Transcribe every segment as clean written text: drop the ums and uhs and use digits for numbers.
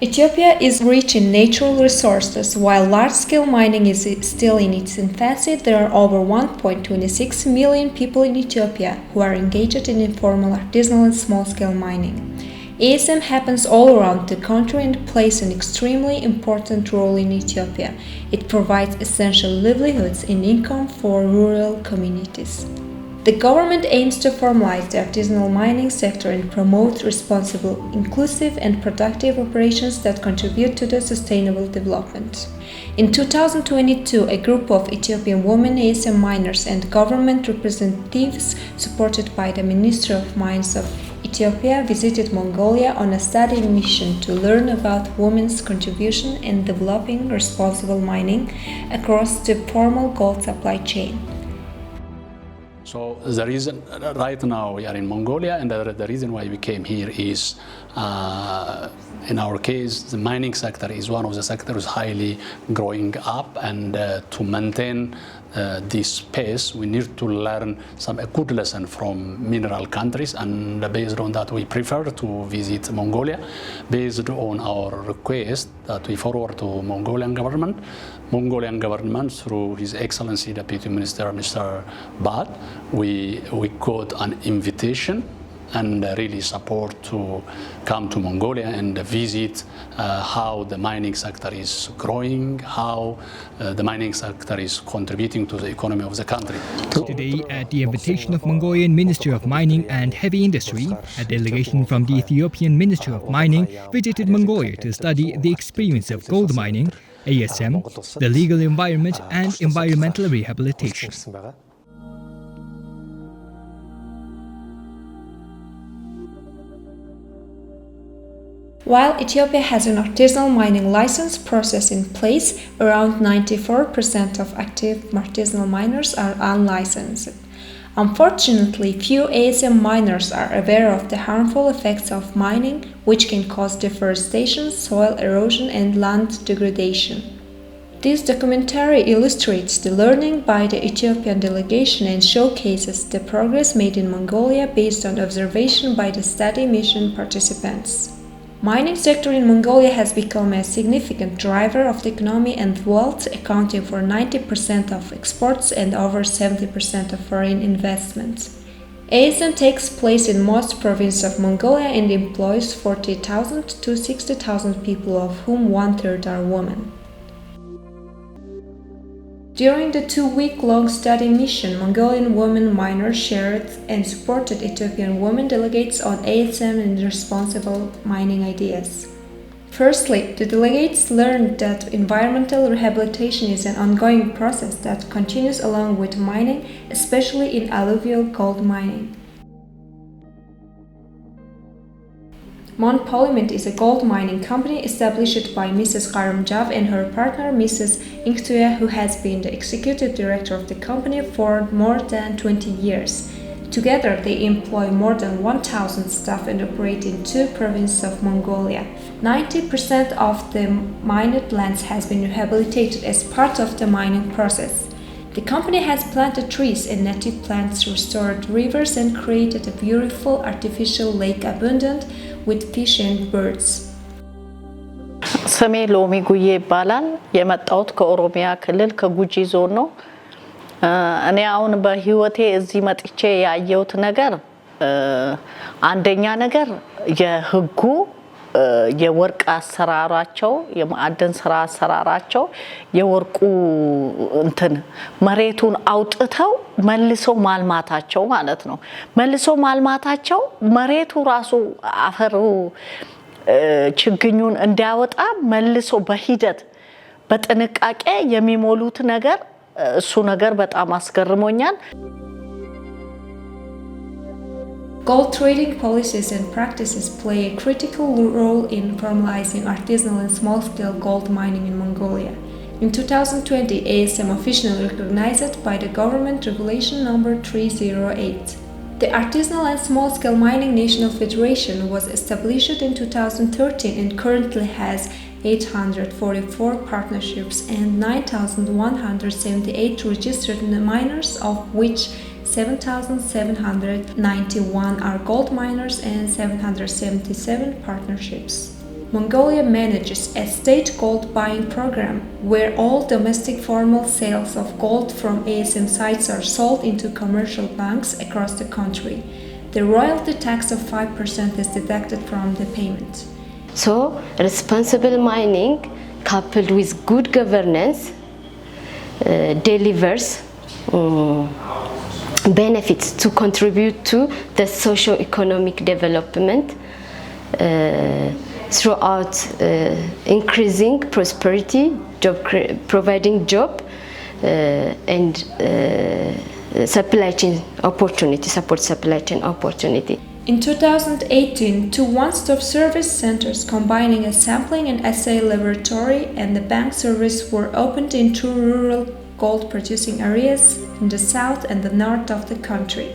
Ethiopia is rich in natural resources. While large-scale mining is still in its infancy, there are over 1.26 million people in Ethiopia who are engaged in informal, artisanal and small-scale mining. ASM happens all around the country and plays an extremely important role in Ethiopia. It provides essential livelihoods and income for rural communities. The government aims to formalize the artisanal mining sector and promote responsible, inclusive and productive operations that contribute to the sustainable development. In 2022, a group of Ethiopian women ASM miners and government representatives supported by the Ministry of Mines of Ethiopia visited Mongolia on a study mission to learn about women's contribution in developing responsible mining across the formal gold supply chain. So the reason right now we are in Mongolia, and the reason why we came here is, in our case, the mining sector is one of the sectors highly growing up, and to maintain this pace, we need to learn a good lesson from mineral countries, and based on that, we prefer to visit Mongolia. Based on our request that we forward to Mongolian government through His Excellency Deputy Minister Mr. Bad, we got an invitation and really support to come to Mongolia and visit how the mining sector is growing, how the mining sector is contributing to the economy of the country. Today, at the invitation of Mongolian Ministry of Mining and Heavy Industry, a delegation from the Ethiopian Ministry of Mining visited Mongolia to study the experience of gold mining, ASM, the legal environment and environmental rehabilitation. While Ethiopia has an artisanal mining license process in place, around 94% of active artisanal miners are unlicensed. Unfortunately, few ASM miners are aware of the harmful effects of mining, which can cause deforestation, soil erosion, and land degradation. This documentary illustrates the learning by the Ethiopian delegation and showcases the progress made in Mongolia based on observation by the study mission participants. Mining sector in Mongolia has become a significant driver of the economy and wealth, accounting for 90% of exports and over 70% of foreign investments. ASM takes place in most provinces of Mongolia and employs 40,000 to 60,000 people, of whom one-third are women. During the 2-week-long study mission, Mongolian women miners shared and supported Ethiopian women delegates on ASM and responsible mining ideas. Firstly, the delegates learned that environmental rehabilitation is an ongoing process that continues along with mining, especially in alluvial gold mining. Mon Polymint is a gold mining company established by Mrs. Karamjav and her partner Mrs. Inktuya, who has been the executive director of the company for more than 20 years. Together, they employ more than 1,000 staff and operate in 2 provinces of Mongolia. 90% of the mined lands has been rehabilitated as part of the mining process. The company has planted trees and native plants, restored rivers, and created a beautiful artificial lake abundant with fish and birds. ስሜ ሎሚ ጉዬ ይባላል። የመጣሁት ከኦሮሚያ ክልል ከጉጂ ዞን ነው። እኔ አሁን በህይወቴ እዚህ መጥቼ ያየሁት ነገር አንደኛ ነገር የህጉ የወርቅ አሰራራቸው የማዕድን ስራ አሰራራቸው የወርቁ መሬቱን አውጥተው መልሶ ማልማታቸው ማለት ነው። መልሶ ማልማታቸው መሬቱ ራሱ አፈሩ ችግኙን እንዲያወጣ መልሶ በሂደት በጥንቃቄ የሚሞሉት ነገር እሱ ነገር በጣም አስገርሞኛል። Gold trading policies and practices play a critical role in formalizing artisanal and small-scale gold mining in Mongolia. In 2020, ASM officially recognized by the government Regulation Number 308. The Artisanal and Small-Scale Mining National Federation was established in 2013 and currently has 844 partnerships and 9,178 registered miners, of which 7,791 are gold miners and 777 partnerships. Mongolia manages a state gold buying program where all domestic formal sales of gold from ASM sites are sold into commercial banks across the country. The royalty tax of 5% is deducted from the payment. So, responsible mining coupled with good governance delivers benefits to contribute to the socio-economic development throughout increasing prosperity, providing job and supply chain opportunity, support supply chain opportunity. In 2018, 2 one-stop service centers combining a sampling and assay laboratory and the bank service were opened in 2 rural gold-producing areas in the south and the north of the country.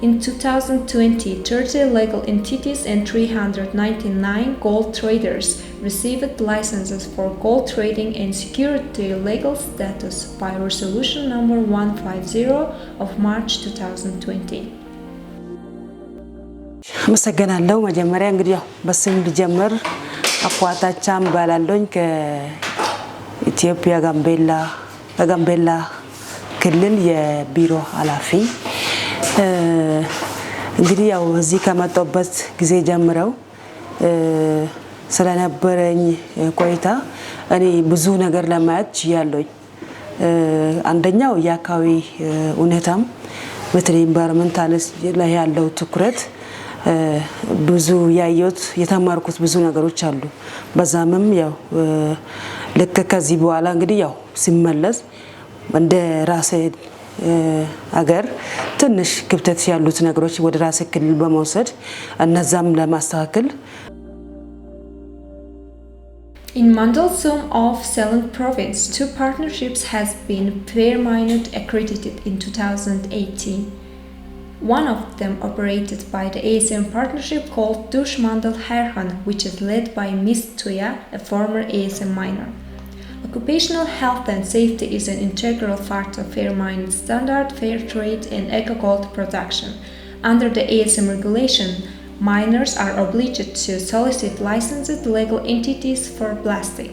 In 2020, 30 legal entities and 399 gold traders received licenses for gold trading and secured their legal status by Resolution number 150 of March 2020. አመሰግናለሁ። መጀመሪያ እንግዲህ በስም ልጀምር አቋታቻም ባላለኝ ከኢትዮጵያ ጋምቤላ ክልል የቢሮ ኃላፊ እንግዲህ ያው እዚህ ከመጣሁበት ጊዜ ጀምረው ስለነበረኝ ቆይታ እኔ ብዙ ነገር ለማየት ያለኝ አንደኛው የአካባቢ ሁኔታም በተለይ ኢንቫይሮንመንታልስ ላይ ያለው ትኩረት ብዙ ያየሁት የተማርኩት ብዙ ነገሮች አሉ በዛምም ያው ልክ ከዚህ በኋላ እንግዲህ ያው ሲመለስ እንደ ራሴ አገር ትንሽ ክፍተት ያሉት ነገሮች ወደ ራሴ ክልል በመውሰድ እነዛም ለማስተካከል In Mandalsum of Selang province, 2 partnerships has been fair mined accredited in 2018. One of them operated by the ASM partnership called Dush Mandal Herhan, which is led by Ms. Tuya, a former ASM miner. Occupational health and safety is an integral part of fair mining standard, fair trade and eco-gold production. Under the ASM regulation, miners are obliged to solicit licensed legal entities for blasting.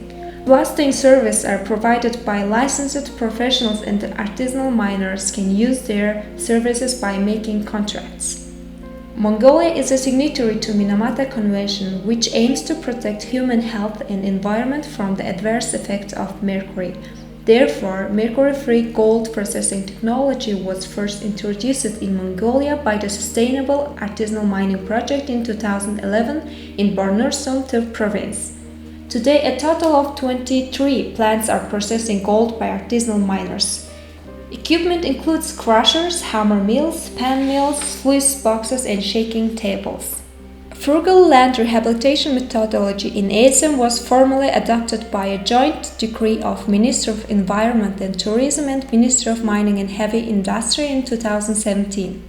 Blasting services are provided by licensed professionals and artisanal miners can use their services by making contracts. Mongolia is a signatory to Minamata Convention, which aims to protect human health and environment from the adverse effects of mercury. Therefore, mercury-free gold processing technology was first introduced in Mongolia by the Sustainable Artisanal Mining Project in 2011 in Borno-Sum province. Today, a total of 23 plants are processing gold by artisanal miners. Equipment includes crushers, hammer mills, pan mills, sluice boxes, and shaking tables. Frugal land rehabilitation methodology in ASM was formally adopted by a joint decree of Ministry of Environment and Tourism and Ministry of Mining and Heavy Industry in 2017.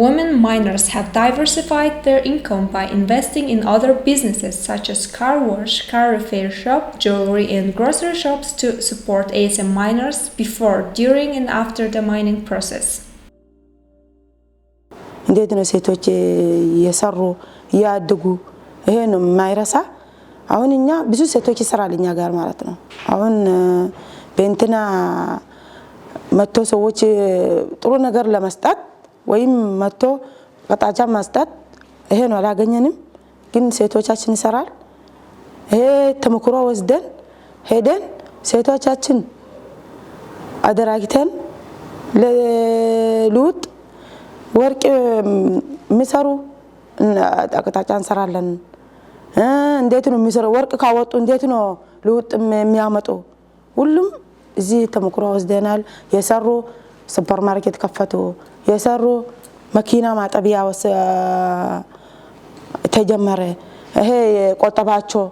Women miners have diversified their income by investing in other businesses such as car wash, car repair shop, jewelry and grocery shops to support ASM miners before, during and after the mining process. እንዴት ነው ሴቶች የሰሩ ያድጉ ይሄን ማይረሳ አሁን እኛ ብዙ ሴቶች ይሰራልኛ ጋር ማለት ነው አሁን በእንትና መጥቶ ሰዎች ጥሩ ነገር ለመስጠት ወይም መጥቶ ቀጣጫ መስጠት ይሄ ነው አላገኘንም ግን ሴቶቻችን ይሰራል ይሄ ተመክሮ ወስደን ሄደን ሴቶቻችን አደራጅተን ለሉጥ ወርቅ ሚሰሩ አቀጣጫ እንሰራለን እንዴት ነው ሚሰሩ ወርቅ ካወጡ እንዴት ነው ሉጥ የሚያመጡ ሁሉም እዚህ ተመክሮ ወስደናል የሰሩ ሱፐርማርኬት ከፈቱ የሰሩ መኪና ማጠቢያ ተጀመረ ይሄ ቆጠባቸው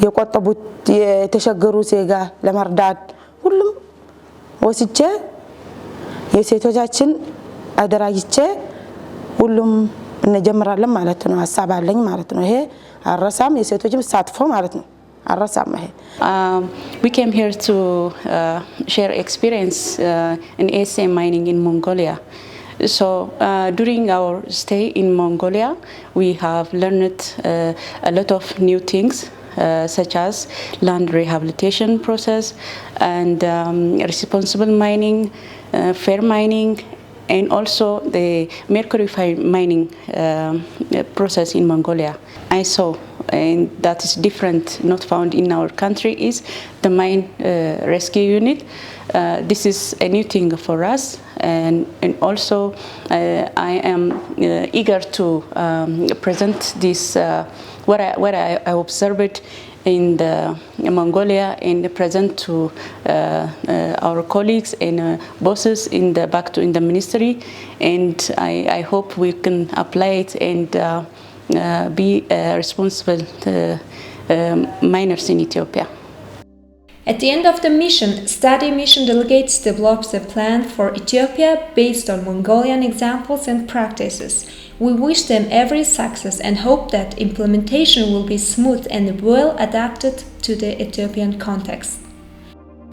የቆጠቡት የተሸገሩ ዜጋ ለማርዳት ሁሉም ወስጄ የሴቶቻችን አደራጅቼ ሁሉም እንጀምራለን ማለት ነው ሐሳብ አለኝ ማለት ነው ይሄ አረሳም የሴቶችም ተሳትፎ ማለት ነው አረሳም ይሄ We came here to share experience in ASM mining in Mongolia. So during our stay in Mongolia, we have learned a lot of new things, such as land rehabilitation process and responsible mining, fair mining, and also the mercury mining process in Mongolia. I saw, and that is different, not found in our country, is the mine rescue unit. This is a new thing for us, and also I am eager to present this what I observed in Mongolia and present to our colleagues and bosses in the ministry, and I hope we can apply it and be responsible miners in Ethiopia. At the end of the mission, study mission delegates developed a plan for Ethiopia based on Mongolian examples and practices. We wish them every success and hope that implementation will be smooth and well adapted to the Ethiopian context.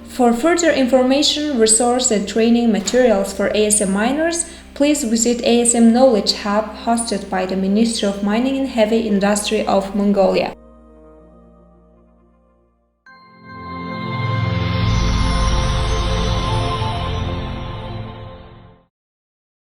For further information, resource and training materials for ASM miners, please visit ASM Knowledge Hub hosted by the Ministry of Mining and Heavy Industry of Mongolia.